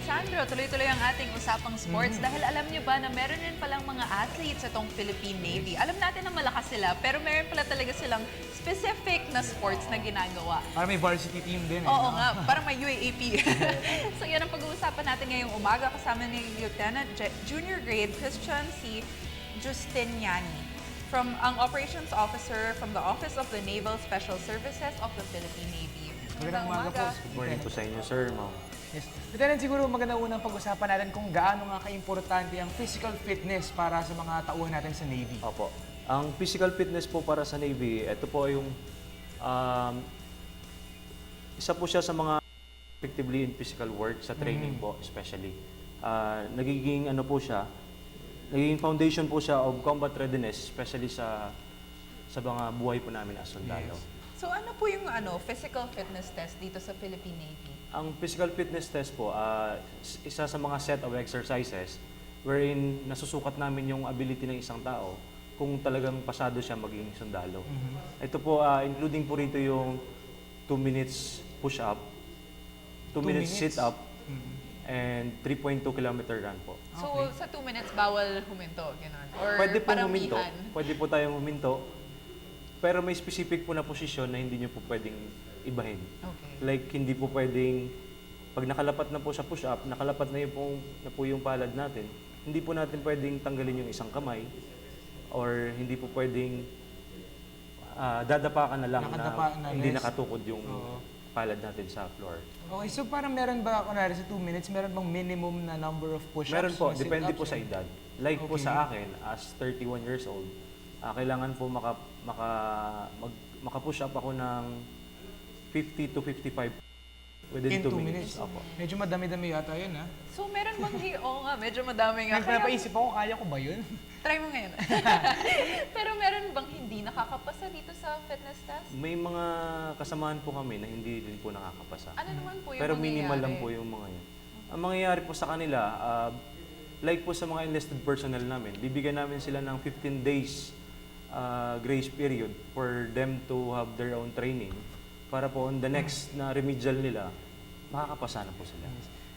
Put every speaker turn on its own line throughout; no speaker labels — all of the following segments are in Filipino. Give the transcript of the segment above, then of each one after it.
Sandro, tuloy-tuloy ang ating usapang sports dahil alam niyo ba na meron din palang mga athletes itong Philippine Navy. Alam natin na malakas sila pero meron pala talaga silang specific na sports na ginagawa.
Para may varsity team din eh.
Oo
no?
nga, parang may UAAP. So yan ang pag-uusapan natin ngayong umaga kasama ni Lieutenant Junior Grade Christian C. Justiniani from ang Operations Officer from the Office of the Naval Special Services of the Philippine Navy.
Magandang umaga po.
Good morning po sa inyo, sir, ma'am.
Yes. Lieutenant, siguro maganda unang pag-usapan natin kung gaano nga ka-importante ang physical fitness para sa mga tauhan natin sa Navy.
Opo. Ang physical fitness po para sa Navy, ito po yung isa po siya sa mga effectively in physical work sa training po, especially. Nagiging ano po siya, nagiging foundation po siya of combat readiness, especially sa mga buhay po namin as sundalo.
So ano po yung physical fitness test dito sa Philippine Navy?
Ang physical fitness test po, isa sa mga set of exercises wherein nasusukat namin yung ability ng isang tao kung talagang pasado siya maging sundalo. Ito po, including po rito yung 2 minutes push-up, 2 minutes sit-up, and 3.2 kilometer run po.
So sa 2 minutes bawal huminto, gano'n? Or
Pwede po huminto,
paramihan?
pwede po tayong huminto, pero may specific po na posisyon na hindi nyo po pwedeng ibahin.
Okay.
Like, hindi po pwedeng, pag nakalapat na po sa push-up, nakalapat na, po yung palad natin, hindi po natin pwedeng tanggalin yung isang kamay, or hindi po pwedeng dadapa ka na lang
Nakadapa na
hindi
less.
nakatukod yung palad natin sa floor.
Okay, so parang meron ba, kunwari sa 2 minutes, meron bang minimum na number of push-ups?
Meron po,
na
depende
sit-ups,
po sa
and-
edad. Like po
Okay.
sa akin, as 31 years old, kailangan po maka-push up ako ng 50 to 55 within
In
2
2
minutes.
minutes.
Opo.
Medyo madami-dami yata yun, ha?
So meron bang, oo nga, medyo madami nga. Kaya,
Napaisip ako, kaya ko ba yun?
try mo ngayon. Pero meron bang hindi nakakapasa dito sa fitness test?
May mga kasamahan po kami na hindi din po nakakapasa.
Ano naman po yung
Pero minimal
mangyayari?
lang po yung mga yun. Ang mangyayari po sa kanila, like po sa mga enlisted personnel namin, bibigyan namin sila ng 15 days grace period for them to have their own training para po on the next na remedial nila, makakapasa na po sila.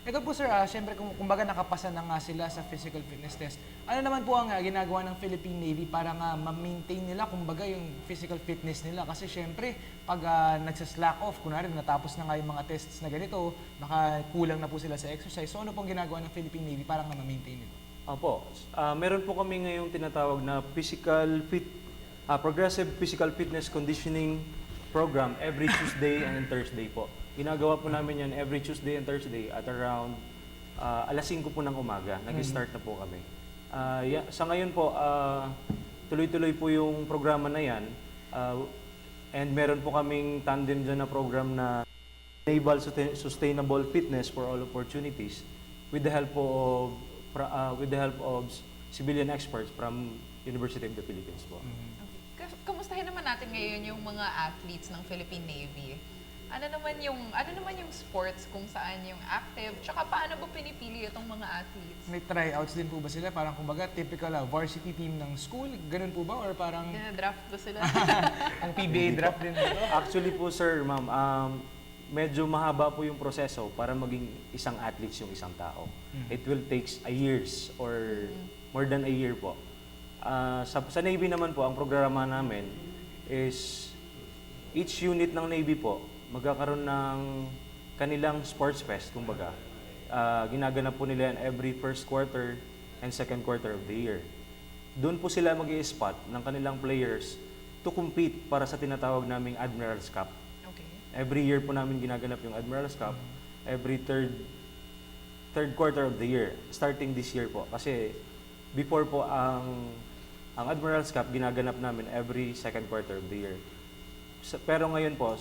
Ito po sir, syempre kumbaga nakapasa na nga sila sa physical fitness test. Ano naman po ang ginagawa ng Philippine Navy para nga ma-maintain nila kumbaga yung physical fitness nila? Kasi syempre, pag nagsa-slack off, kunwari natapos na nga yung mga tests na ganito, kulang na po sila sa exercise. So ano pong ginagawa ng Philippine Navy para nga ma-maintain nila?
Opo. Meron po kami ngayong tinatawag na Progressive Physical Fitness Conditioning Program every Tuesday and Thursday po. Ginagawa po namin yan every Tuesday and Thursday at around alas 5 po ng umaga. Nag-start na po kami. Sa ngayon po, tuloy-tuloy po yung programa na yan. And meron po kaming tandem dyan na program na Naval Sustainable Fitness for All Opportunities with the help of civilian experts from University of the Philippines po.
Kamustahin naman natin ngayon yung mga athletes ng Philippine Navy. Ano naman yung sports kung saan yung active, tsaka paano ba pinipili itong mga athletes?
May tryouts din po ba sila? Parang kumbaga typical varsity team ng school? Ganun po ba? Or parang
Dina-draft ba sila?
ang PBA draft din po?
Actually po sir, ma'am, medyo mahaba po yung proseso para maging isang athlete yung isang tao. It will takes a years or more than a year po. Sa Navy naman po, ang programa namin is each unit ng Navy po magkakaroon ng kanilang sports fest, kumbaga. Ginaganap po nila yan every first quarter and second quarter of the year. Doon po sila mag-i-spot ng kanilang players to compete para sa tinatawag naming Admiral's Cup.
Okay.
Every year po namin ginaganap yung Admiral's Cup, every third quarter of the year, starting this year po. Kasi before po, ang Admiral's Cup ginaganap namin every second quarter of the year. Pero ngayon po,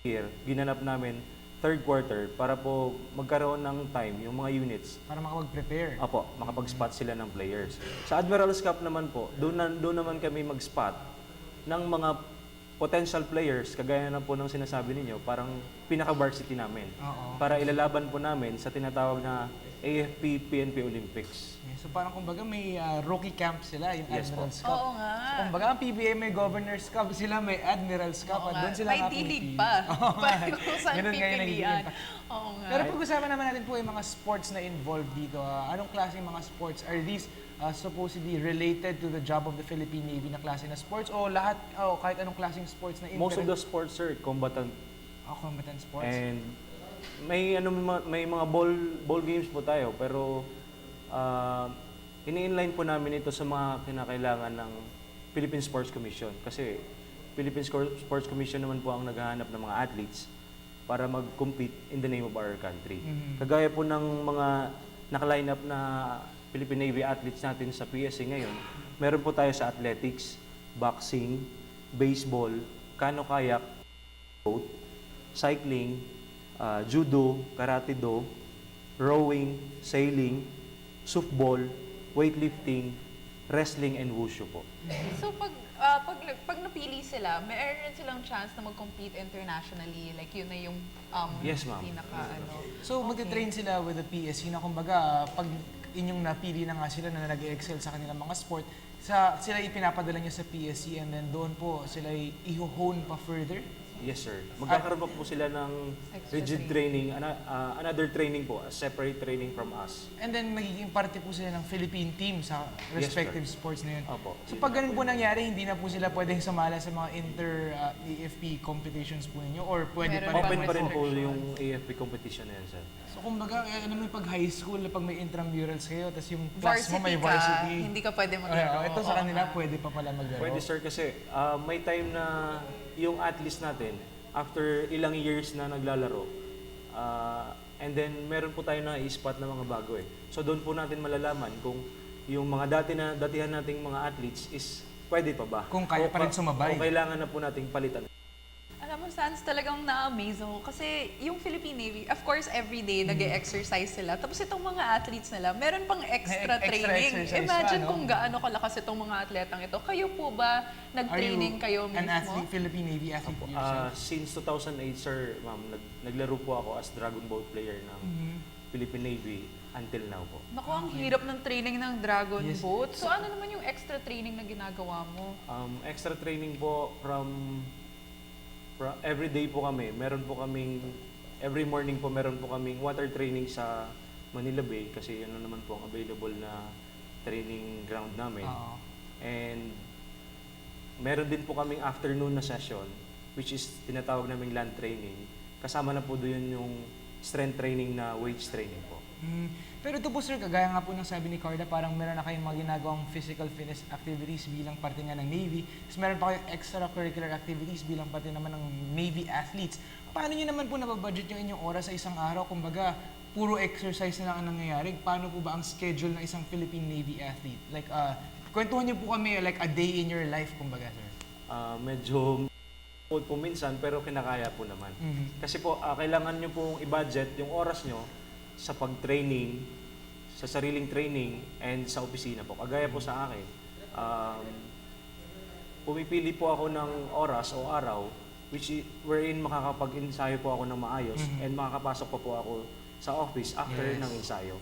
year, ginanap namin third quarter para po magkaroon ng time yung mga units.
Para makapag-prepare.
Apo, makapag-spot sila ng players. Sa Admiral's Cup naman po, doon naman kami mag-spot ng mga potential players, kagaya na po ng sinasabi ninyo, parang pinaka-varsity namin.
Oo.
Para ilalaban po namin sa tinatawag na AFP PNP Olympics.
Yeah, so parang kumbaga may rookie camp sila, yung
Yes po.
Admirals Cup.
Oo nga.
So kumbaga ang PBA may Governors Cup, sila may Admirals Cup,
Oo
at
nga.
doon sila
May D-League pa. Pwede kung saan
Ganun nga yung
pipilian.
nagiging
Oo nga.
Pero pag-usapan naman natin po yung mga sports na involved dito. Anong klaseng mga sports? Are these supposedly related to the job of the Philippine Navy na klase na sports? O lahat, kahit anong klaseng sports na
Most of the sports, sir, combatant.
combatant sports?
And may mga ball games po tayo, pero ini-inline po namin ito sa mga kinakailangan ng Philippine Sports Commission. Kasi Philippine Sports Commission naman po ang naghahanap ng mga athletes para mag-compete in the name of our country. Kagaya po ng mga naka-line up na Philippine Navy athletes natin sa PSA ngayon, meron po tayo sa athletics, boxing, baseball, kano-kayak, boat, cycling, judo, karate-do, rowing, sailing, softball, weightlifting, wrestling, and wushu po.
So pag napili sila, mayroon silang chance na mag-compete internationally. Like yun na yung
Yes, ma'am.
So magte-train sila with the PSC na kumbaga pag inyong napili na nga sila na nag-excel sa kanilang mga sport, sila ipinapadala niyo sa PSC and then doon po sila i-hone pa further?
Yes, sir. Magkakaroon pa po sila ng
Extra
rigid training, another training po, a separate training from us.
And then magiging parte po sila ng Philippine team sa respective sports na yun.
Opo.
So pag ganun po nangyari, hindi na po sila pwedeng sumala sa mga inter-AFP competitions po ninyo or pwede
Meron
pa rin?
Open
may
pa rin po
selection.
yung AFP competition na yan, sir.
So kumbaga, ano mo pag high school, pag may intramurals kayo, tapos yung class
Varsity
mo may
ka,
varsity.
hindi ka pwede maglaro.
Ito sa
Oo
kanila,
nga.
pwede pa pala maglaro.
Pwede, sir, kasi may time na yung athletes natin, after ilang years na naglalaro, and then meron po tayo na i-spot na mga bago eh. So doon po natin malalaman kung yung mga datihan nating mga athletes is pwede pa ba?
Kung kaya pa rin sumabay.
O kailangan na po nating palitan.
Alam mo, Sans, talagang na-amaze ako. Kasi yung Philippine Navy, of course, every day nag-exercise sila. Tapos itong mga athletes nila, meron pang extra
Extra
training.
exercise
Imagine
pa, no?
kung gaano kalakas itong mga atletang ito. Kayo po ba, nag-training kayo mismo?
An athlete, Philippine Navy athlete yourself?
Since 2008, sir, ma'am, naglaro po ako as Dragon Boat player ng Philippine Navy until now po.
Naku, ang hirap ng training ng Dragon
Yes.
Boat. So ano naman yung extra training na ginagawa mo?
Extra training po every day po kami. Every morning po meron po kaming water training sa Manila Bay kasi yun naman po ang available na training ground namin.
Oo.
And meron din po kaming afternoon na session which is tinatawag naming land training. Kasama na po doon yung strength training na weights training po.
Pero ito po sir, kagaya nga po ng sabi ni Carla, parang meron na kayong mga ginagawang physical fitness activities bilang parte nga ng Navy. Tapos meron pa kayong extracurricular activities bilang parte naman ng Navy athletes. Paano nyo naman po nababudget yung inyong oras sa isang araw? Kumbaga, puro exercise na lang ang nangyayari. Paano po ba ang schedule ng isang Philippine Navy athlete? Like, kwentuhan nyo po kami like a day in your life, kumbaga sir.
Medyo po minsan pero kinakaya po naman. Kasi po kailangan nyo pong i-budget yung oras nyo sa pag-training, sa sariling training, and sa opisina po. Kagaya po sa akin, pumipili po ako ng oras o araw wherein makakapag-ensayo po ako ng maayos and makakapasok pa po ako sa office after ng ensayo.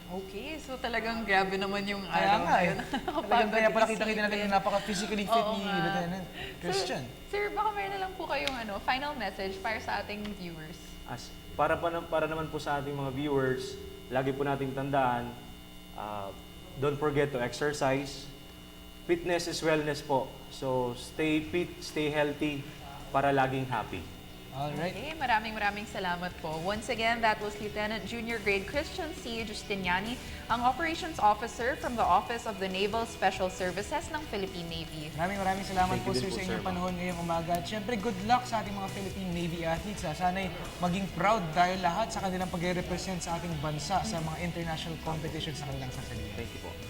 Okay, so talagang grabe naman yung
Kaya
araw
nga
na
eh.
yun.
Talagang kaya pala kita-kita natin
Isipin.
yung napaka-physically fit
Oo
ni
nga.
Lieutenant Christian.
Sir, baka meron na lang po kayong final message para sa ating viewers.
Para naman po sa ating mga viewers, lagi po nating tandaan, don't forget to exercise. Fitness is wellness po. So stay fit, stay healthy para laging happy.
Alright.
Okay, maraming salamat po. Once again, that was Lieutenant Junior Grade Christian C. Justiniani, ang Operations Officer from the Office of the Naval Special Services ng Philippine Navy.
Maraming salamat
Thank
po
you
sir
din
sa
po,
inyong
sir.
panahon ngayong umaga. At syempre, good luck sa ating mga Philippine Navy athletes. Sana'y maging proud tayo lahat sa kanilang pag-represent sa ating bansa sa mga international competitions na kanilang sasalihan.
Thank you po.